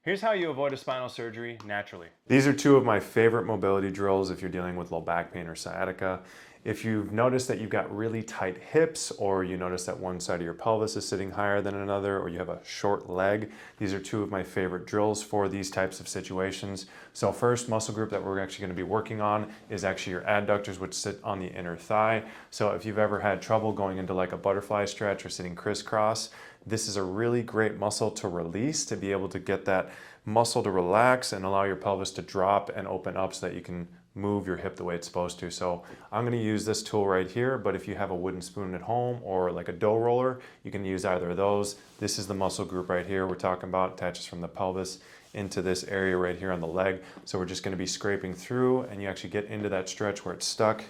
Here's how you avoid a spinal surgery naturally. These are two of my favorite mobility drills if you're dealing with low back pain or sciatica. If you've noticed that you've got really tight hips, or you notice that one side of your pelvis is sitting higher than another, or you have a short leg, these are two of my favorite drills for these types of situations. So first muscle group that we're actually going to be working on is actually your adductors, which sit on the inner thigh. So if you've ever had trouble going into like a butterfly stretch or sitting crisscross, this is a really great muscle to release, to be able to get that muscle to relax and allow your pelvis to drop and open up so that you can move your hip the way it's supposed to. So I'm going to use this tool right here, but if you have a wooden spoon at home or like a dough roller, you can use either of those. This is the muscle group right here we're talking about, attaches from the pelvis into this area right here on the leg. So we're just going to be scraping through, and you actually get into that stretch where it's stuck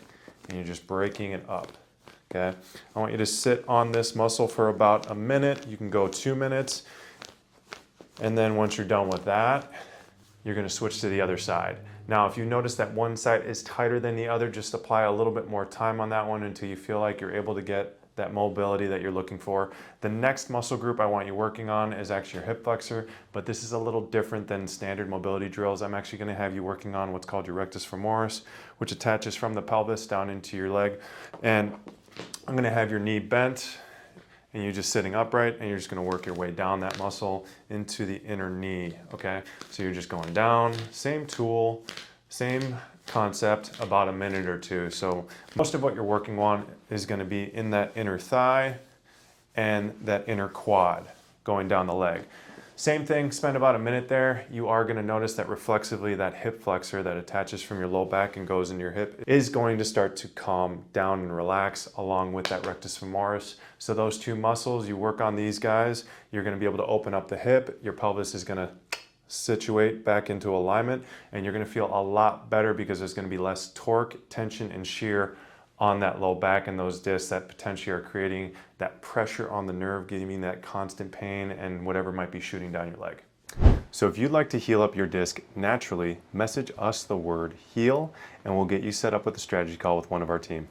and you're just breaking it up. Okay, I want you to sit on this muscle for about a minute. You can go 2 minutes. And then once you're done with that, you're going to switch to the other side. Now, if you notice that one side is tighter than the other, just apply a little bit more time on that one until you feel like you're able to get that mobility that you're looking for. The next muscle group I want you working on is actually your hip flexor, but this is a little different than standard mobility drills. I'm actually going to have you working on what's called your rectus femoris, which attaches from the pelvis down into your leg. And I'm going to have your knee bent, and you're just sitting upright, and you're just going to work your way down that muscle into the inner knee, okay? So you're just going down, same tool, same concept, about a minute or two. So most of what you're working on is going to be in that inner thigh and that inner quad going down the leg. Same thing, spend about a minute there. You are going to notice that reflexively that hip flexor that attaches from your low back and goes into your hip is going to start to calm down and relax along with that rectus femoris. So those two muscles, you work on these guys, you're going to be able to open up the hip, your pelvis is going to situate back into alignment, and you're going to feel a lot better because there's going to be less torque, tension, and shear on that low back and those discs that potentially are creating that pressure on the nerve, giving that constant pain and whatever might be shooting down your leg. So if you'd like to heal up your disc naturally, message us the word HEAL, and we'll get you set up with a strategy call with one of our team.